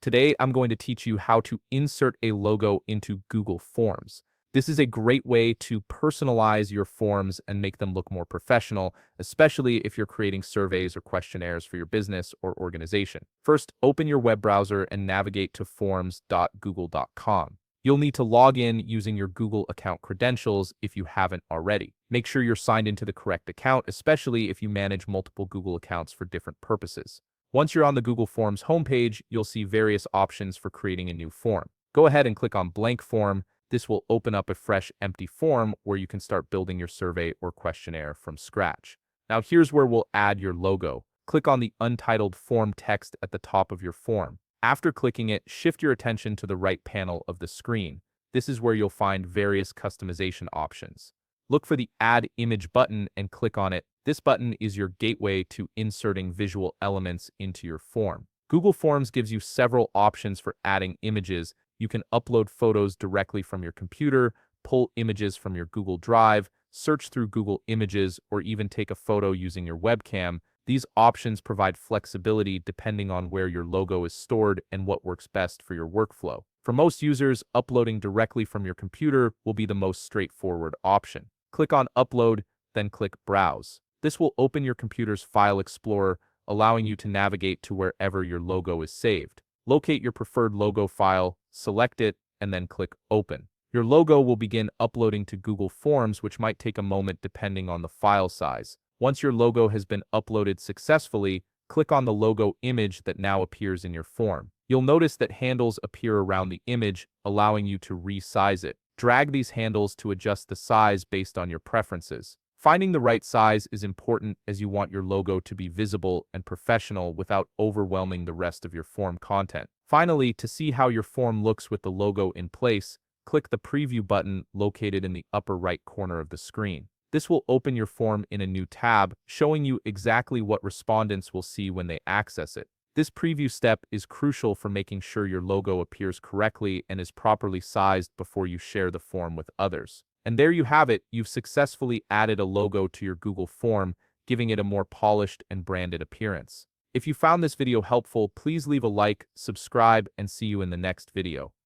Today, I'm going to teach you how to insert a logo into Google Forms. This is a great way to personalize your forms and make them look more professional, especially if you're creating surveys or questionnaires for your business or organization. First, open your web browser and navigate to forms.google.com. You'll need to log in using your Google account credentials if you haven't already. Make sure you're signed into the correct account, especially if you manage multiple Google accounts for different purposes. Once you're on the Google Forms homepage, you'll see various options for creating a new form. Go ahead and click on Blank Form. This will open up a fresh, empty form where you can start building your survey or questionnaire from scratch. Now here's where we'll add your logo. Click on the untitled form text at the top of your form. After clicking it, shift your attention to the right panel of the screen. This is where you'll find various customization options. Look for the Add Image button and click on it. This button is your gateway to inserting visual elements into your form. Google Forms gives you several options for adding images. You can upload photos directly from your computer, pull images from your Google Drive, search through Google Images, or even take a photo using your webcam. These options provide flexibility depending on where your logo is stored and what works best for your workflow. For most users, uploading directly from your computer will be the most straightforward option. Click on Upload, then click Browse. This will open your computer's File Explorer, allowing you to navigate to wherever your logo is saved. Locate your preferred logo file, select it, and then click Open. Your logo will begin uploading to Google Forms, which might take a moment depending on the file size. Once your logo has been uploaded successfully, click on the logo image that now appears in your form. You'll notice that handles appear around the image, allowing you to resize it. Drag these handles to adjust the size based on your preferences. Finding the right size is important as you want your logo to be visible and professional without overwhelming the rest of your form content. Finally, to see how your form looks with the logo in place, click the Preview button located in the upper right corner of the screen. This will open your form in a new tab, showing you exactly what respondents will see when they access it. This preview step is crucial for making sure your logo appears correctly and is properly sized before you share the form with others. And there you have it, you've successfully added a logo to your Google form, giving it a more polished and branded appearance. If you found this video helpful, please leave a like, subscribe, and see you in the next video.